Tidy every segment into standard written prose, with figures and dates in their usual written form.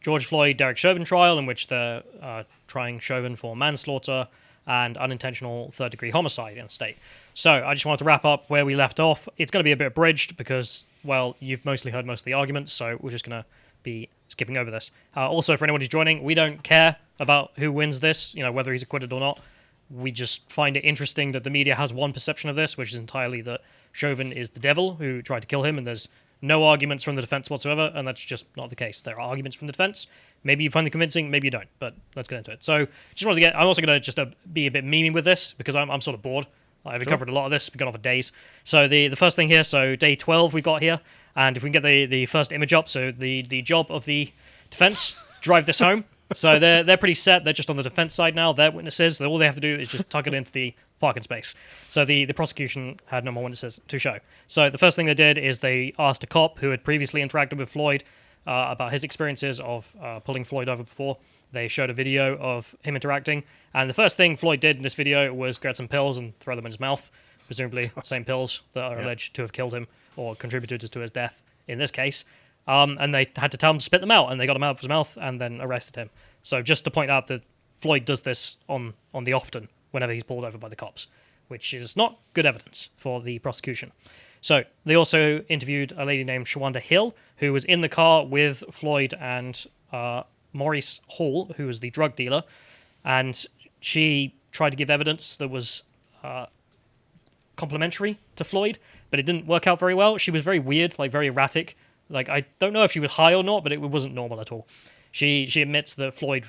George Floyd, Derek Chauvin trial, in which they're trying Chauvin for manslaughter and unintentional third-degree homicide in the state. So I just wanted to wrap up where we left off. It's going to be a bit abridged because, well, you've mostly heard most of the arguments, so we're just going to be skipping over this. Also, for anyone who's joining, we don't care about who wins this, whether he's acquitted or not. We just find it interesting that the media has one perception of this, which is entirely that Chauvin is the devil who tried to kill him, and there's no arguments from the defense whatsoever, and that's just not the case. There are arguments from the defense. Maybe you find them convincing, maybe you don't, but let's get into it. So, just wanted to I'm also going to just be a bit memey with this, because I'm sort of bored. I've covered a lot of this. We've gone off for days. So, the first thing here, so day 12 we got here, and if we can get the first image up, so the job of the defense, drive this home. So, they're pretty set. They're just on the defense side now. They're witnesses. So all they have to do is just tuck it into the parking space. So the prosecution had no more witnesses to show. So the first thing they did is they asked a cop who had previously interacted with Floyd about his experiences of pulling Floyd over before. They showed a video of him interacting, and the first thing Floyd did in this video was grab some pills and throw them in his mouth, presumably the same pills that are alleged to have killed him or contributed to his death in this case. And they had to tell him to spit them out, and they got him out of his mouth and then arrested him. So just to point out that Floyd does this on the often whenever he's pulled over by the cops, which is not good evidence for the prosecution. So they also interviewed a lady named Shawanda Hill, who was in the car with Floyd and Maurice Hall, who was the drug dealer, and she tried to give evidence that was complimentary to Floyd, but it didn't work out very well. She was very weird, very erratic. I don't know if she was high or not, but it wasn't normal at all. She admits that Floyd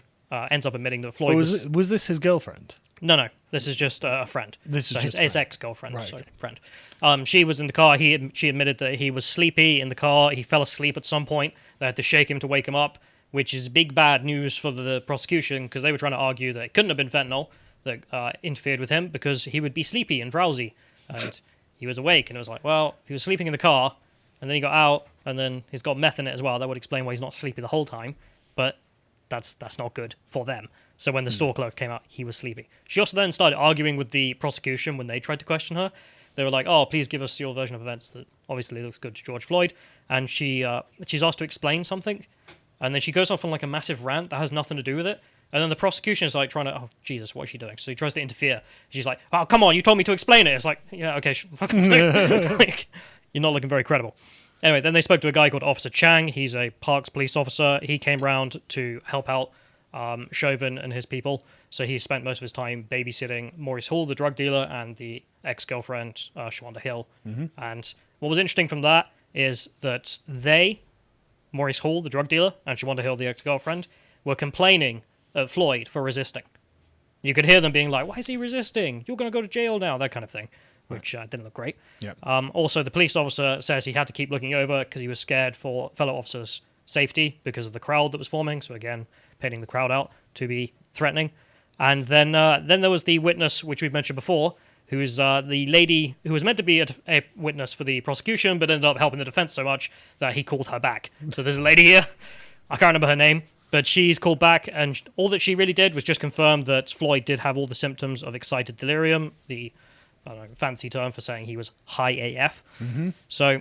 ends up admitting that Floyd was this his girlfriend? No. This is just a friend. This is his ex-girlfriend. Right, So okay. friend. She was in the car. She admitted that he was sleepy in the car. He fell asleep at some point. They had to shake him to wake him up, which is big bad news for the prosecution, because they were trying to argue that it couldn't have been fentanyl that interfered with him, because he would be sleepy and drowsy, and he was awake. And it was like, well, if he was sleeping in the car, and then he got out, and then he's got meth in it as well, that would explain why he's not sleepy the whole time. But that's not good for them. So when the store clerk came out, he was sleepy. She also then started arguing with the prosecution when they tried to question her. They were like, oh, please give us your version of events that obviously looks good to George Floyd. And she's asked to explain something. And then she goes off on a massive rant that has nothing to do with it. And then the prosecution is trying to, oh, Jesus, what is she doing? So he tries to interfere. She's like, oh, come on, you told me to explain it. It's like, yeah, okay, you're not looking very credible. Anyway, then they spoke to a guy called Officer Chang. He's a Parks police officer. He came round to help out Chauvin and his people. So he spent most of his time babysitting Maurice Hall, the drug dealer, and the ex-girlfriend, Shawanda Hill. Mm-hmm. And what was interesting from that is that Maurice Hall, the drug dealer, and Shawanda Hill, the ex-girlfriend, were complaining at Floyd for resisting. You could hear them being like, why is he resisting? You're going to go to jail now, that kind of thing. Which didn't look great. Yep. Also, the police officer says he had to keep looking over because he was scared for fellow officers' safety because of the crowd that was forming. So again, painting the crowd out to be threatening. And then there was the witness, which we've mentioned before, who is the lady who was meant to be a witness for the prosecution, but ended up helping the defense so much that he called her back. So there's a lady here. I can't remember her name, but she's called back, and all that she really did was just confirm that Floyd did have all the symptoms of excited delirium, the fancy term for saying he was high AF. Mm-hmm. So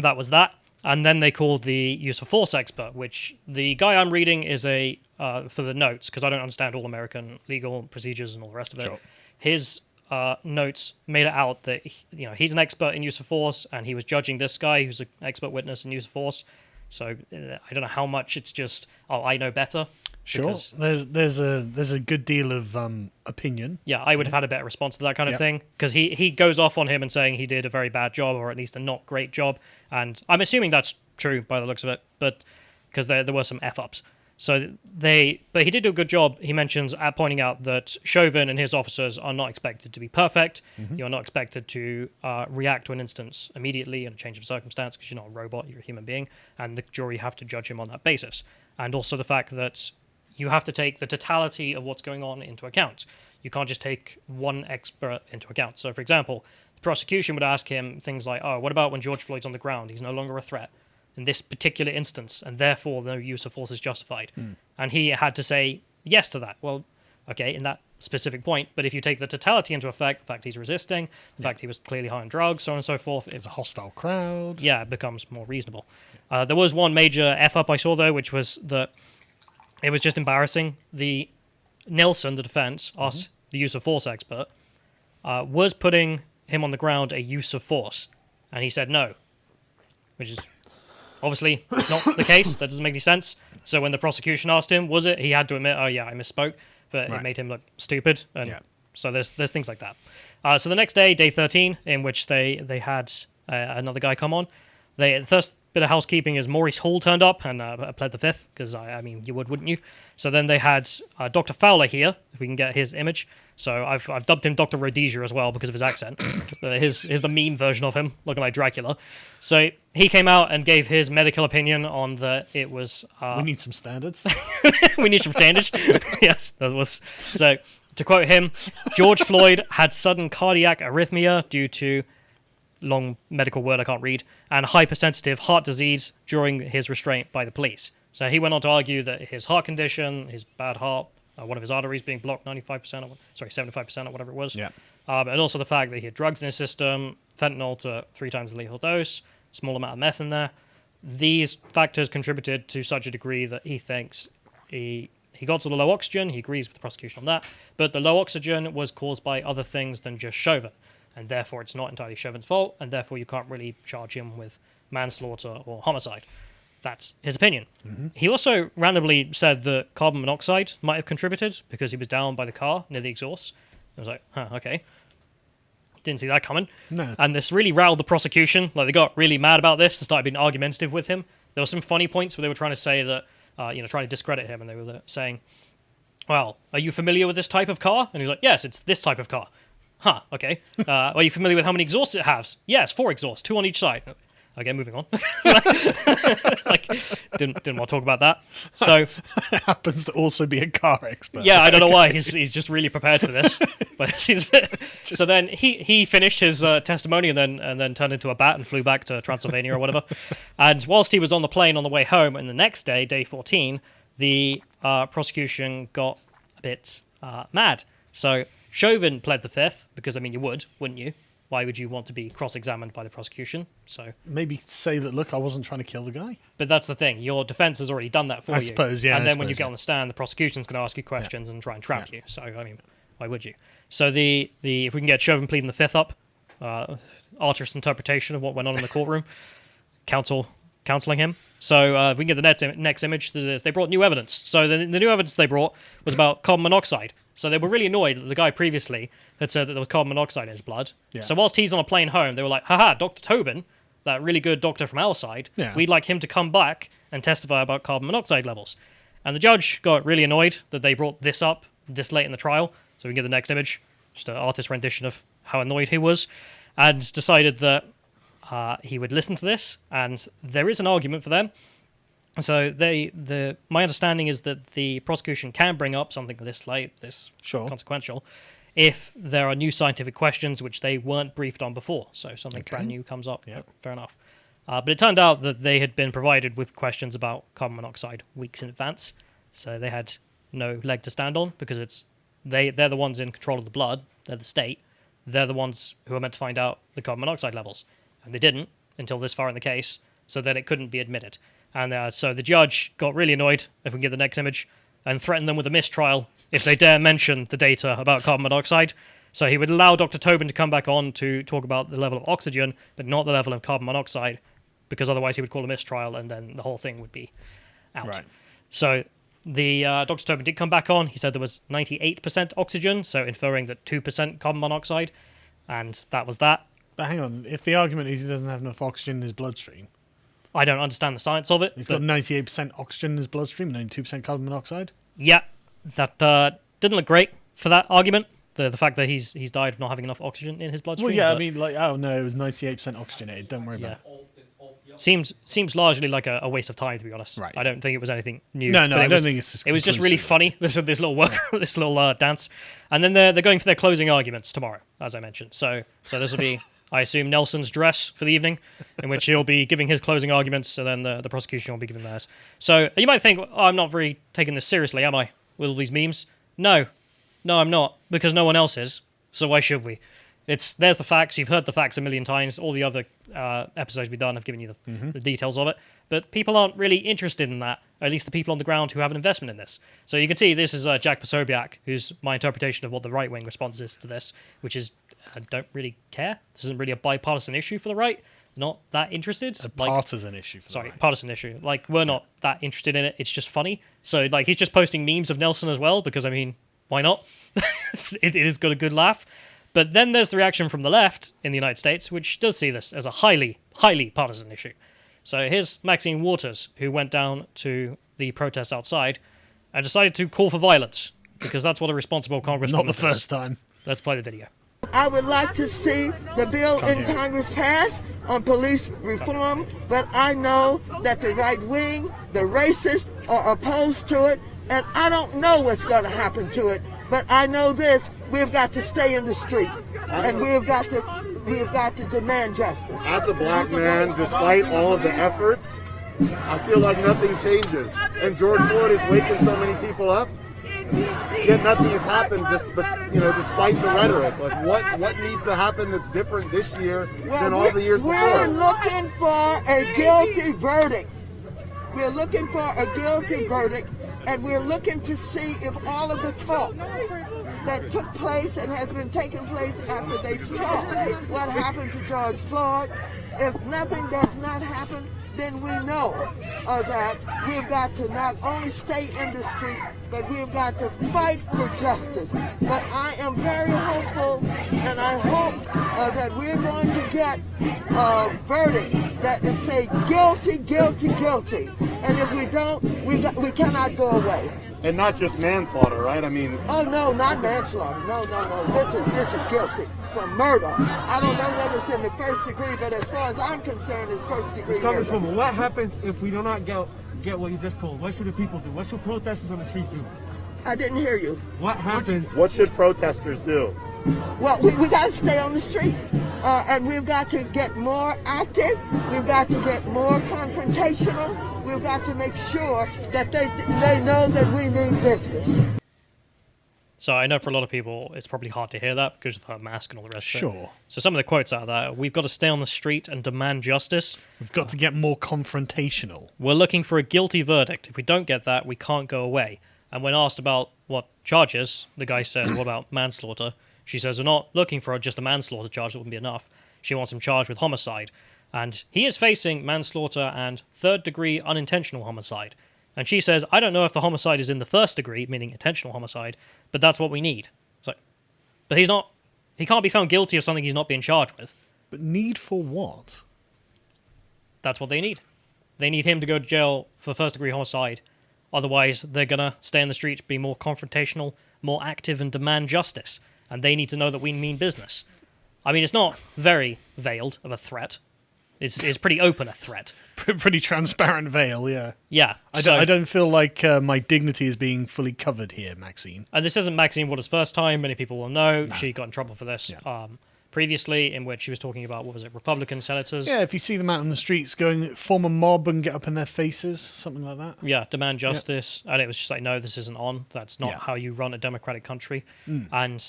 that was that. And then they called the use of force expert, which the guy I'm reading is for the notes, because I don't understand all American legal procedures and all the rest of it. Sure. His notes made it out that he's an expert in use of force, and he was judging this guy who's an expert witness in use of force. So I don't know how much it's just, I know better. Sure. There's a good deal of opinion. Yeah, I would have had a better response to that kind of thing, because he goes off on him and saying he did a very bad job, or at least a not great job, and I'm assuming that's true by the looks of it, but because there were some F-ups. But he did do a good job. He mentions pointing out that Chauvin and his officers are not expected to be perfect. Mm-hmm. You're not expected to react to an instance immediately in a change of circumstance, because you're not a robot, you're a human being, and the jury have to judge him on that basis. And also the fact that you have to take the totality of what's going on into account. You can't just take one expert into account. So, for example, the prosecution would ask him things like, oh, what about when George Floyd's on the ground? He's no longer a threat in this particular instance, and therefore the use of force is justified. And he had to say yes to that. Well, okay, in that specific point. But if you take the totality into effect, the fact he's resisting, the fact he was clearly high on drugs, so on and so forth, It's a hostile crowd. yeah, it becomes more reasonable. There was one major F-up I saw, though, which was that it was just embarrassing. Nelson, the defense, asked the use of force expert, was putting him on the ground a use of force, and he said no, which is obviously not the case. That doesn't make any sense. So when the prosecution asked him, was it, he had to admit, oh yeah, I misspoke, but it made him look stupid. And so there's things like that. So the next day, day 13, in which they had another guy come on, the first bit of housekeeping is Maurice Hall turned up and pled the fifth, because I mean, you would, wouldn't you? So then they had Dr. Fowler here, if we can get his image. So I've dubbed him Dr. Rhodesia as well because of his accent. Here's the meme version of him, looking like Dracula. So he came out and gave his medical opinion on that it was... we need some standards. we need some standards. Yes, that was... So, to quote him, George Floyd had sudden cardiac arrhythmia due to, long medical word I can't read, and hypersensitive heart disease during his restraint by the police. So he went on to argue that his heart condition, his bad heart, one of his arteries being blocked 75%, 75% or whatever it was. Yeah. And also the fact that he had drugs in his system, fentanyl to 3 times the lethal dose, small amount of meth in there. These factors contributed to such a degree that he thinks he got to the low oxygen. He agrees with the prosecution on that. But the low oxygen was caused by other things than just Chauvin. And therefore it's not entirely Chauvin's fault. And therefore you can't really charge him with manslaughter or homicide. That's his opinion. He also randomly said that carbon monoxide might have contributed because he was down by the car near the exhaust. I was like, okay. Didn't see that coming. No. And this really riled the prosecution. Like, they got really mad about this and started being argumentative with him. There were some funny points where they were trying to say that, trying to discredit him, and they were saying, well, are you familiar with this type of car? And he was like, yes, it's this type of car. Okay. Are you familiar with how many exhausts it has? Yes, 4 exhausts, 2 on each side. Okay, moving on. Didn't want to talk about that. So happens to also be a car expert. Yeah, I don't know why. He's just really prepared for this. But so then he finished his testimony and then turned into a bat and flew back to Transylvania or whatever. And whilst he was on the plane on the way home, and the next day, day 14, the prosecution got a bit mad. So Chauvin pled the fifth because, I mean, you would, wouldn't you? Why would you want to be cross-examined by the prosecution? So maybe say that, look, I wasn't trying to kill the guy. But that's the thing. Your defense has already done that for you. I suppose, yeah. And then when you get on the stand, the prosecution's going to ask you questions and try and trap you. So, I mean, why would you? So if we can get Chauvin pleading the fifth up, artist's interpretation of what went on in the courtroom, counseling him. So if we can get the next image, they brought new evidence. So the new evidence they brought was about carbon monoxide. So they were really annoyed that the guy previously had said that there was carbon monoxide in his blood. Yeah. So whilst he's on a plane home, they were like, haha, Dr. Tobin, that really good doctor from our side, we'd like him to come back and testify about carbon monoxide levels. And the judge got really annoyed that they brought this up this late in the trial. So we can get the next image, just an artist rendition of how annoyed he was, and decided that he would listen to this, and there is an argument for them. So my understanding is that the prosecution can bring up something this late, this consequential, if there are new scientific questions which they weren't briefed on before. So something brand new comes up. Yep. Fair enough. But it turned out that they had been provided with questions about carbon monoxide weeks in advance, so they had no leg to stand on because they're the ones in control of the blood. They're the state. They're the ones who are meant to find out the carbon monoxide levels. And they didn't until this far in the case, so that it couldn't be admitted. And so the judge got really annoyed, if we can get the next image, and threatened them with a mistrial if they dare mention the data about carbon monoxide. So he would allow Dr. Tobin to come back on to talk about the level of oxygen, but not the level of carbon monoxide, because otherwise he would call a mistrial, and then the whole thing would be out. Right. So the Dr. Tobin did come back on. He said there was 98% oxygen, so inferring that 2% carbon monoxide, and that was that. But hang on, if the argument is he doesn't have enough oxygen in his bloodstream... I don't understand the science of it. He's got 98% oxygen in his bloodstream, and only 2% carbon monoxide? Yeah, that didn't look great for that argument. The fact that he's died of not having enough oxygen in his bloodstream. Well, yeah, I mean, like, oh no, it was 98% oxygenated, don't worry about it. Seems largely like a waste of time, to be honest. Right. I don't think it was anything new. No, I don't think it's just... It was just really funny, this little this little dance. And then they're going for their closing arguments tomorrow, as I mentioned. So this will be... I assume Nelson's dress for the evening, in which he'll be giving his closing arguments, and then the prosecution will be giving theirs. So you might think, I'm not very taking this seriously, am I, with all these memes? No, No, I'm not, because no one else is. So why should we? There's the facts. You've heard the facts a million times. All the other episodes we've done have given you the details of it. But people aren't really interested in that, at least the people on the ground who have an investment in this. So you can see this is Jack Posobiec, who's my interpretation of what the right-wing response is to this, which is, I don't really care. This isn't really a bipartisan issue for the right. Not that interested. A partisan issue for the right. Partisan issue. Like, we're not that interested in it. It's just funny. So, like, he's just posting memes of Nelson as well, because, I mean, why not? it has got a good laugh. But then there's the reaction from the left in the United States, which does see this as a highly, highly partisan issue. So here's Maxine Waters, who went down to the protest outside and decided to call for violence, because that's what a responsible congressman Not the does. first time. Let's play the video. I would like to see the bill in Congress pass on police reform, but I know that the right wing, the racists, are opposed to it, and I don't know what's going to happen to it. But I know this: we've got to stay in the street, and we've got to demand justice. As a black man, despite all of the efforts, I feel like nothing changes. And George Floyd is waking so many people up, yet nothing has happened. Despite the rhetoric, like what needs to happen that's different this year than all the years before? We're looking for a guilty verdict. We're looking for a guilty verdict, and we're looking to see if all of the talk that took place and has been taking place after they saw what happened to George Floyd, if nothing does not happen, then we know that we've got to not only stay in the street, but we've got to fight for justice. But I am very hopeful, and I hope that we're going to get a verdict that will say guilty, guilty, guilty. And if we don't, we cannot go away. And not just manslaughter, right? I mean... Oh, no, not manslaughter. No. This is guilty for murder. I don't know whether it's in the first degree, but as far as I'm concerned, it's first degree murder. Congresswoman, what happens if we do not get what you just told? What should the people do? What should protesters on the street do? I didn't hear you. What happens? What should protesters do? Well, we got to stay on the street, and we've got to get more active. We've got to get more confrontational. We've got to make sure that they know that we mean business. So I know for a lot of people, it's probably hard to hear that because of her mask and all the rest of it. Sure. So some of the quotes out of that: we've got to stay on the street and demand justice. We've got to get more confrontational. We're looking for a guilty verdict. If we don't get that, we can't go away. And when asked about what charges, the guy says, what about manslaughter? She says, we're not looking for just a manslaughter charge. That wouldn't be enough. She wants him charged with homicide. And he is facing manslaughter and third-degree unintentional homicide. And she says, I don't know if the homicide is in the first degree, meaning intentional homicide, but that's what we need. So, but he can't be found guilty of something he's not being charged with. But need for what? That's what they need. They need him to go to jail for first-degree homicide. Otherwise, they're going to stay in the streets, be more confrontational, more active, and demand justice. And they need to know that we mean business. I mean, it's not very veiled of a threat. It's pretty open a threat. Pretty transparent veil, yeah. Yeah. I don't feel like my dignity is being fully covered here, Maxine. And this isn't Maxine Waters' first time. Many people will know. No. She got in trouble for this previously, in which she was talking about, Republican senators. Yeah, if you see them out in the streets going, form a mob and get up in their faces, something like that. Yeah, demand justice. Yep. And it was just like, no, this isn't on. That's not how you run a democratic country. And...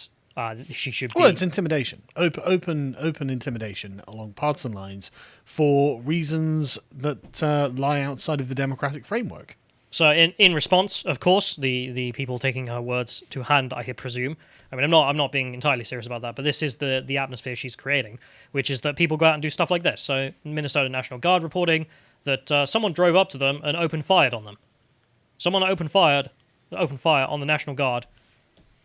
she should be... Well, it's intimidation. Open intimidation along partisan lines for reasons that lie outside of the democratic framework. So in response, of course, the people taking her words to hand, I presume. I mean, I'm not being entirely serious about that, but this is the atmosphere she's creating, which is that people go out and do stuff like this. So Minnesota National Guard reporting that someone drove up to them and opened fire on them. Someone opened fire on the National Guard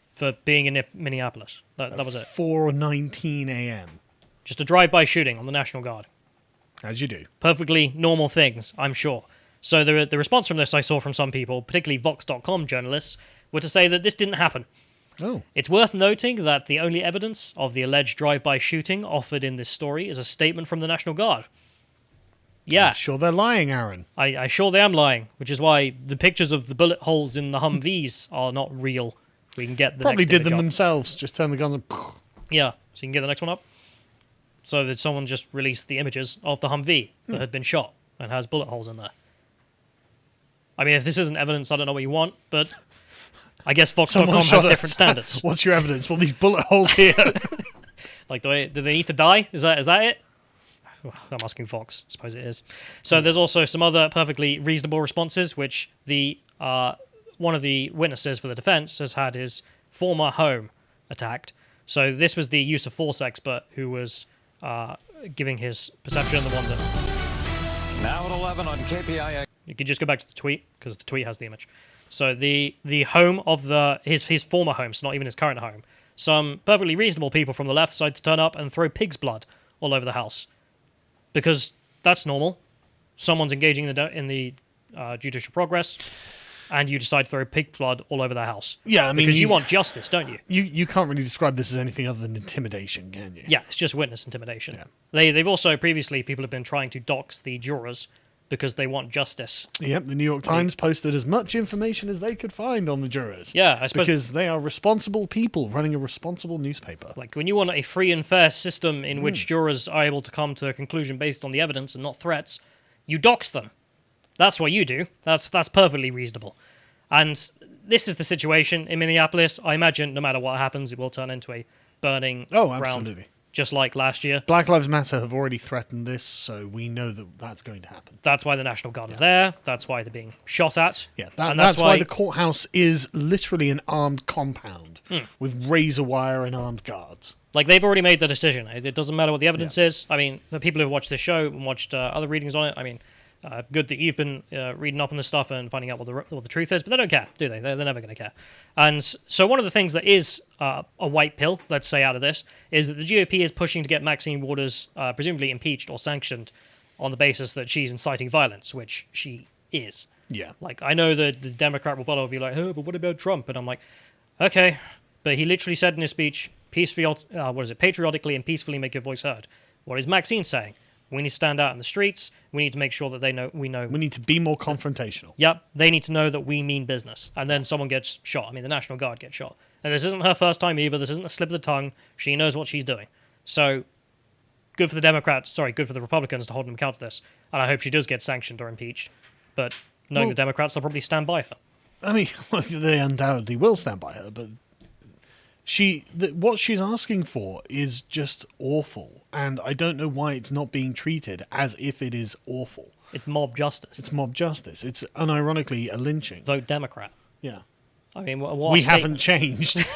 for being in Minneapolis. That was it. 4:19 a.m. Just a drive-by shooting on the National Guard. As you do. Perfectly normal things, I'm sure. So the response from this I saw from some people, particularly Vox.com journalists, were to say that this didn't happen. Oh. It's worth noting that the only evidence of the alleged drive-by shooting offered in this story is a statement from the National Guard. Yeah. I'm sure they're lying, Aaron. I sure they am lying, which is why the pictures of the bullet holes in the Humvees are not real. We can get the Probably next did image them up. themselves. Just turn the guns and... Yeah, so you can get the next one up. So that someone just released the images of the Humvee that had been shot and has bullet holes in there. I mean, if this isn't evidence, I don't know what you want, but I guess Fox.com Someone has shot different us. standards. What's your evidence? Well, these bullet holes here. Like, do they need to die? Is that it? I'm asking Fox. I suppose it is. So there's also some other perfectly reasonable responses, which the one of the witnesses for the defense has had his former home attacked. So this was the use of force expert who was giving his perception, the one that... Now at 11 on KPIA. You can just go back to the tweet, because the tweet has the image. So the home of his former home, so not even his current home, some perfectly reasonable people from the left decide to turn up and throw pig's blood all over the house. Because that's normal. Someone's engaging in the judicial progress, and you decide to throw pig blood all over their house. Yeah, I mean... Because you want justice, don't you? You can't really describe this as anything other than intimidation, can you? Yeah, it's just witness intimidation. Yeah. They've also, previously, people have been trying to dox the jurors because they want justice. Yep, the New York Times posted as much information as they could find on the jurors. Yeah, I suppose... Because they are responsible people running a responsible newspaper. Like, when you want a free and fair system in which jurors are able to come to a conclusion based on the evidence and not threats, you dox them. That's what you do. That's perfectly reasonable. And this is the situation in Minneapolis. I imagine no matter what happens, it will turn into a burning ground, absolutely. just like last year. Black Lives Matter have already threatened this, so we know that that's going to happen. That's why the National Guard are there. That's why they're being shot at. Yeah, and that's why the courthouse is literally an armed compound with razor wire and armed guards. Like, they've already made the decision. It doesn't matter what the evidence is. I mean, the people who've watched this show and watched other readings on it, I mean, good that you've been reading up on this stuff and finding out what the truth is, but they don't care, do they? They're never going to care. And so one of the things that is a white pill, let's say, out of this, is that the GOP is pushing to get Maxine Waters presumably impeached or sanctioned on the basis that she's inciting violence, which she is. Yeah. Like, I know that the Democrat will be like, oh, but what about Trump? And I'm like, okay, but he literally said in his speech, patriotically and peacefully make your voice heard. What is Maxine saying? We need to stand out in the streets. We need to make sure that we know. We need to be more confrontational. Yep, they need to know that we mean business. And then someone gets shot. I mean, the National Guard gets shot. And this isn't her first time either. This isn't a slip of the tongue. She knows what she's doing. So, good for the Republicans to hold them account to this. And I hope she does get sanctioned or impeached. But knowing the Democrats, they'll probably stand by her. I mean, they undoubtedly will stand by her, but what she's asking for is just awful, and I don't know why it's not being treated as if it is awful. It's mob justice. It's mob justice. It's unironically a lynching. Vote Democrat. Yeah. I mean, we haven't changed.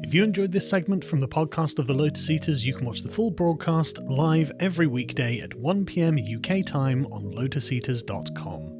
If you enjoyed this segment from the podcast of the Lotus Eaters, you can watch the full broadcast live every weekday at 1 p.m. UK time on lotuseaters.com.